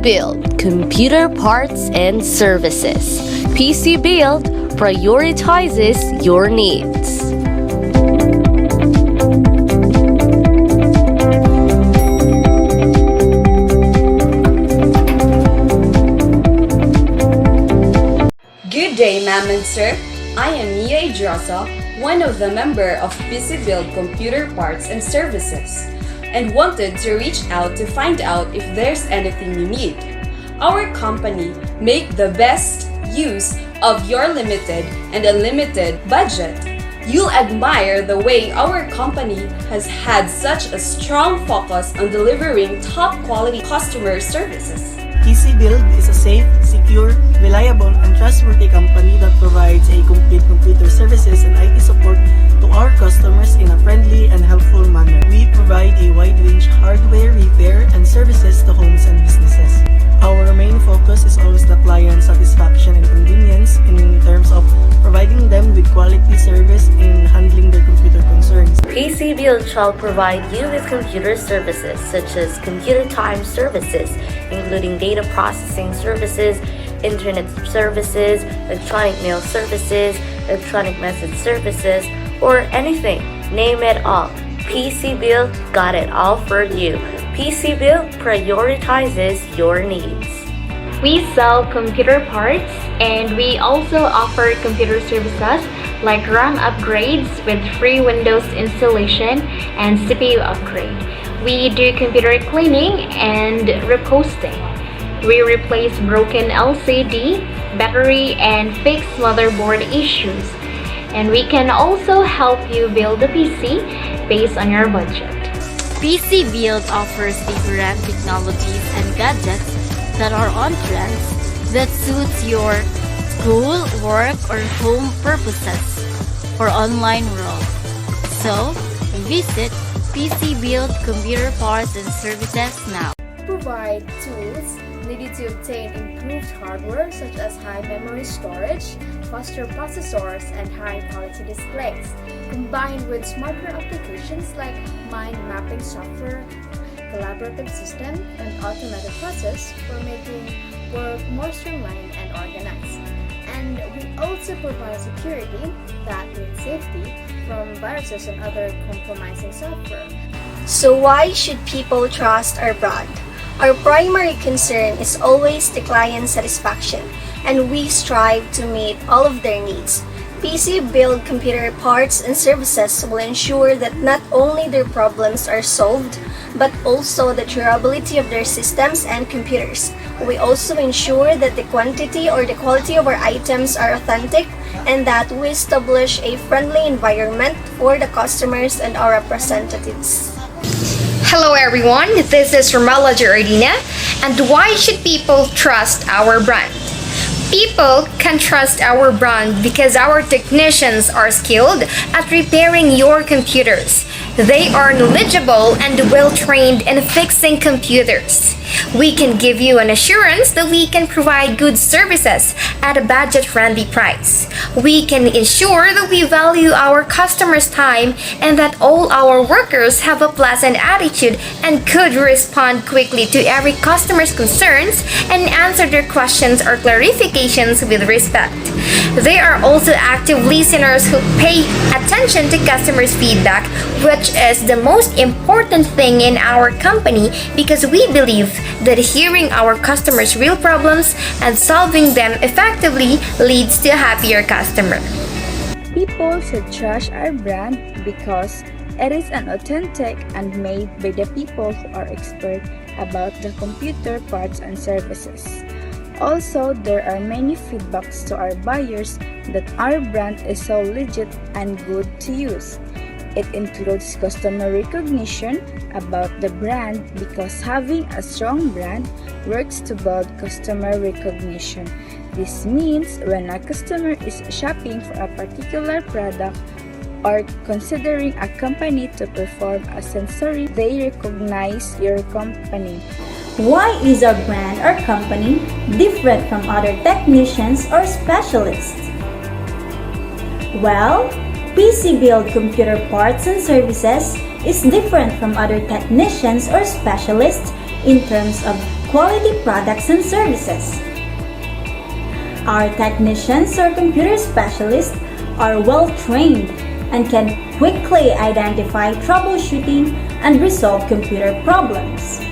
Build Computer Parts and Services. PC Build prioritizes your needs. Good day, ma'am and sir. I am Mia Idrosa, one of the member of PC Build Computer Parts and Services, and wanted to reach out to find out if there's anything you need. Our company make the best use of your limited and unlimited budget. You'll admire the way our company has had such a strong focus on delivering top quality customer services. PC Build is a safe, secure, reliable, and trustworthy company that provides a complete computer services and IT support to our customers in a friendly and helpful manner. We provide a wide range hardware repair and services to homes and businesses. Our main focus is always the client satisfaction and convenience in terms of providing them with quality service in handling their computer concerns. PC Build shall provide you with computer services such as computer time services, including data processing services, internet services, electronic mail services, electronic message services, or anything. Name it all. PC Build got it all for you. PC Build prioritizes your needs. We sell computer parts and we also offer computer services like RAM upgrades with free Windows installation and CPU upgrade. We do computer cleaning and reposting. We replace broken LCD, battery, and fix motherboard issues. And we can also help you build a PC based on your budget. PC Build offers different technologies and gadgets that are on trends that suits your school, work, or home purposes for online world. So, visit PC Build Computer Parts and Services now. Provide tools needed to obtain improved hardware such as high memory storage, faster processors, and high-quality displays, combined with smarter applications like mind mapping software, collaborative system, and automated process for making work more streamlined and organized. And we also provide security that means safety from viruses and other compromising software. So why should people trust our brand? Our primary concern is always the client satisfaction, and we strive to meet all of their needs. PC Build Computer Parts and Services will ensure that not only their problems are solved, but also the durability of their systems and computers. We also ensure that the quantity or the quality of our items are authentic and that we establish a friendly environment for the customers and our representatives. Hello everyone, this is Romella Gerardina, and why should people trust our brand? People can trust our brand because our technicians are skilled at repairing your computers. They are knowledgeable and well-trained in fixing computers. We can give you an assurance that we can provide good services at a budget-friendly price. We can ensure that we value our customers' time and that all our workers have a pleasant attitude and could respond quickly to every customer's concerns and answer their questions or clarifications with respect. They are also active listeners who pay attention to customers' feedback, which is the most important thing in our company because we believe that hearing our customers' real problems and solving them effectively leads to a happier customer. People should trust our brand because it is an authentic and made by the people who are expert about the computer parts and services. Also, there are many feedbacks to our buyers that our brand is so legit and good to use. It includes customer recognition about the brand because having a strong brand works to build customer recognition. This means when a customer is shopping for a particular product or considering a company to perform a sensory, they recognize your company. Why is our brand or company different from other technicians or specialists? Well, PC Build Computer Parts and Services is different from other technicians or specialists in terms of quality products and services. Our technicians or computer specialists are well trained and can quickly identify troubleshooting and resolve computer problems.